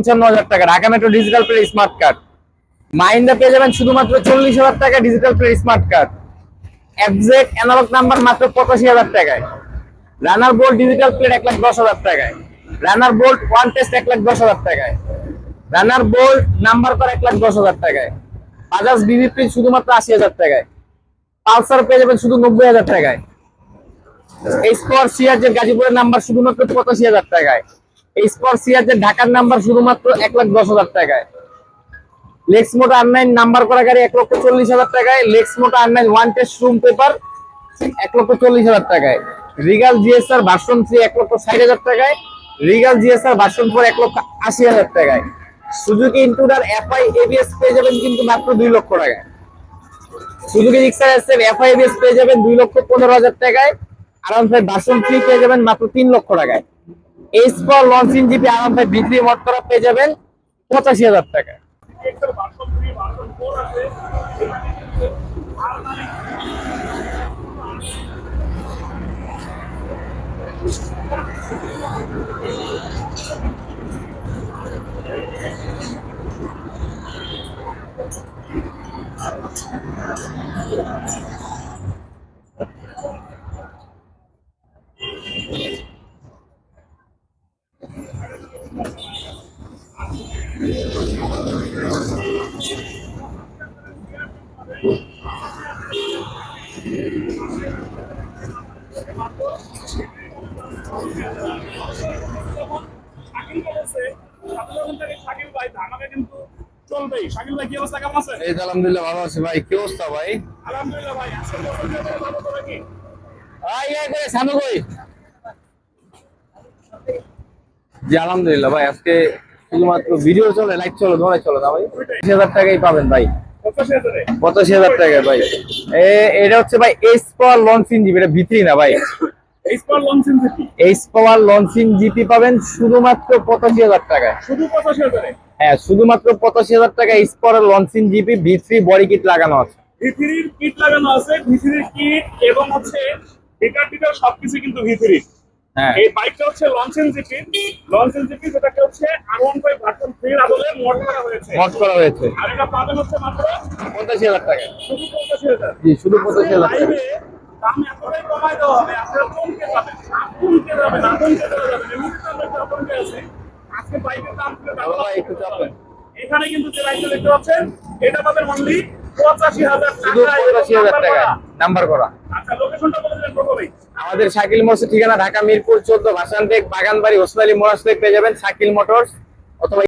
55,000 টাকা, Dhaka metro digital plate smart card. Mahindra পেয়ে যাবেন শুধুমাত্র 40,000 টাকা digital plate smart card. FZ analog number মাত্র 85,000 টাকায়। রানার বোল্ট ডিজিটাল প্লেট 1,10,000 টাকায়। রানার বোল্ট ওয়ান টেস্ট 1,10,000 টাকায়। রানার বোল্ট নাম্বার করা 1,10,000 টাকায়। বাজাজ বিভিপি শুধুমাত্র 80,000 টাকায়। পালসার পেয়ে যাবেন শুধু 90,000 টাকায়। স্পর সিআরজেড গাজীপুরের নাম্বার শুধুমাত্র 85,000 টাকায়। স্পর সিআরজেড ঢাকার নাম্বার শুধুমাত্র 1,10,000 টাকায়। লেক্স মোটো R9 নাম্বার করা গাড়ি 1,40,000 টাকায়। লেক্স মোটো R9 one test room paper 1,40,000 টাকায়। রিগাল জিএসআর ভার্সন 3 1,60,000 টাকায়। রিগাল জিএসআর ভার্সন 4 1,80,000 টাকায়। সুজুকি ইন্ট্রুডার এফআই এবিএস পেয়ে যাবেন কিন্তু মাত্র 2 লক্ষ টাকায়। Suzuki Gixxer SF FI ABS পেয়ে যাবেন 2,15,000 টাকায়। R15 ভার্সন 3 পেয়ে যাবেন মাত্র 3 লক্ষ টাকায়। এসপর launching GP R15 V3 mod করা পেয়ে যাবেন 85,000 টাকায়। আলহামদুলিল্লাহ ভালো আছি ভাই, কি অবস্থা ভাই? আলহামদুলিল্লাহ ভাই, আজকে ভালো তো নাকি? জি আলহামদুলিল্লাহ ভাই, আজকে শুধুমাত্র ভিডিও চলে, লাইভ চলে, ধরে চলে না ভাই। 85,000 টাকাই পাবেন ভাই। 85,000 টাকায় ভাই। এটা হচ্ছে ভাই এস পাওয়ার লঞ্চিং জিপি, এটা ভিতরি না ভাই। এইচ পাওয়ার লঞ্চিং জিপি, এইচ পাওয়ার লঞ্চিং জিপি পাবেন শুধুমাত্র 85,000 টাকায়। শুধু 85,000 এ? হ্যাঁ, শুধুমাত্র 85,000 টাকা এইচ পাওয়ার launching GP V3 body kit লাগানো আছে। V3 এর কিট লাগানো আছে, V3 এর কিট এবং হচ্ছে টিটার সবকিছু কিন্তু V3। হ্যাঁ, এই বাইকটা হচ্ছে লঞ্চিং জিপি যেটাকে হচ্ছে R15 ভার্সন 3 এর আদলে মড করা হয়েছে। আর এটা পাবেন হচ্ছে মাত্র 85,000 টাকা। শুধু 85,000। জি, শুধু 85,000 টাকা। লাইভে দাম এতটাই কমায় দেওয়া হবে, আপনারা চমকে যাবেন, আতঙ্কে যাবেন। এমনিতে আমরা একটু আতঙ্কে আছি, আজকে বাইকের দাম তুলে ভালো ভাই, একটু চাপেন। এখানে কিন্তু যে বাইকটা দেখতে পাচ্ছেন এটা পাবেন অনলি 85,000 শুধু টাকা। 85,000 টাকা নাম্বার করা। আচ্ছা, লোকেশনটা বলে দিলেন প্রথমেই। আমাদের শাকিল মোটরস ঠিকানা ঢাকা মিরপুর 14 ভাসানটেক বাগানবাড়ি ওসমানী মোটরস পেয়ে যাবেন শাকিল মোটরস, অথবা